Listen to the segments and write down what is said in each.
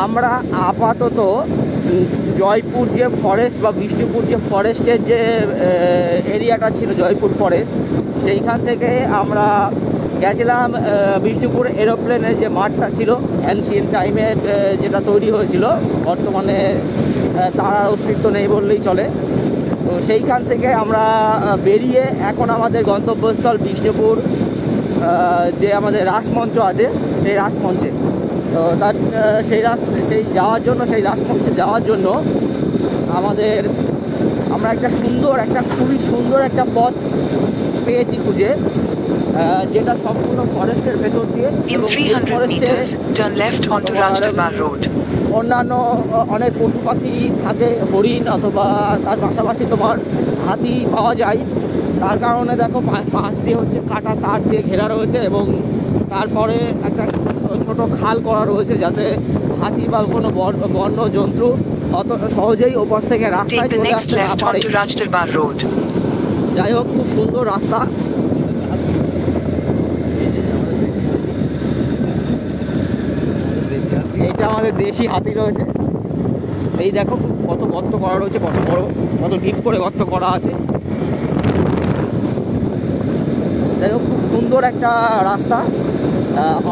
আমরা আপাতত জয়পুর যে ফরেস্ট বা বিষ্ণুপুর যে ফরেস্টের যে এরিয়াটা ছিল, জয়পুর ফরেস্ট, সেইখান থেকে আমরা গেছিলাম বিষ্ণুপুর এরোপ্লেনের যে মাঠটা ছিল অ্যানসিয়েন্ট টাইমে, যেটা তৈরি হয়েছিল, বর্তমানে তার আর অস্তিত্ব নেই বললেই চলে। তো সেইখান থেকে আমরা বেরিয়ে এখন আমাদের গন্তব্যস্থল বিষ্ণুপুর যে আমাদের রাসমঞ্চ আছে, সেই রাসমঞ্চে। তো তার সেই যাওয়ার জন্য, সেই রাসমঞ্চে যাওয়ার জন্য আমরা খুবই সুন্দর একটা পথ পেয়েছি খুঁজে, যেটা সম্পূর্ণ ফরেস্টের ভেতর দিয়ে। অন্যান্য অনেক পশু পাখি থাকে, হরিণ অথবা তার পাশাপাশি তোমার হাতি পাওয়া যায়। তার কারণে দেখো পাশ দিয়ে হচ্ছে কাটা তার দিয়ে ঘেরা রয়েছে, এবং তারপরে একটা ছোট খাল করা রয়েছে যাতে হাতি বা কোনো বন্য জন্তু অত সহজেই ওপাশ থেকে রাস্তায় চলে আসতে না পারে। যাই হোক, খুব সুন্দর রাস্তা। এইটা আমাদের দেশি হাতি রয়েছে। এই দেখো কত গর্ত করা রয়েছে, কত বড়, কত ডিপ করে গর্ত করা আছে। যাই হোক, খুব সুন্দর একটা রাস্তা।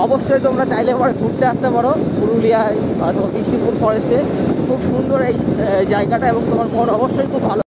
অবশ্যই তোমরা চাইলে পরে ঘুরতে আসতে পারো পুরুলিয়ায় অথবা বিষ্ণুপুর ফরেস্টে। খুব সুন্দর এই জায়গাটা, এবং তোমার মন অবশ্যই খুব ভালো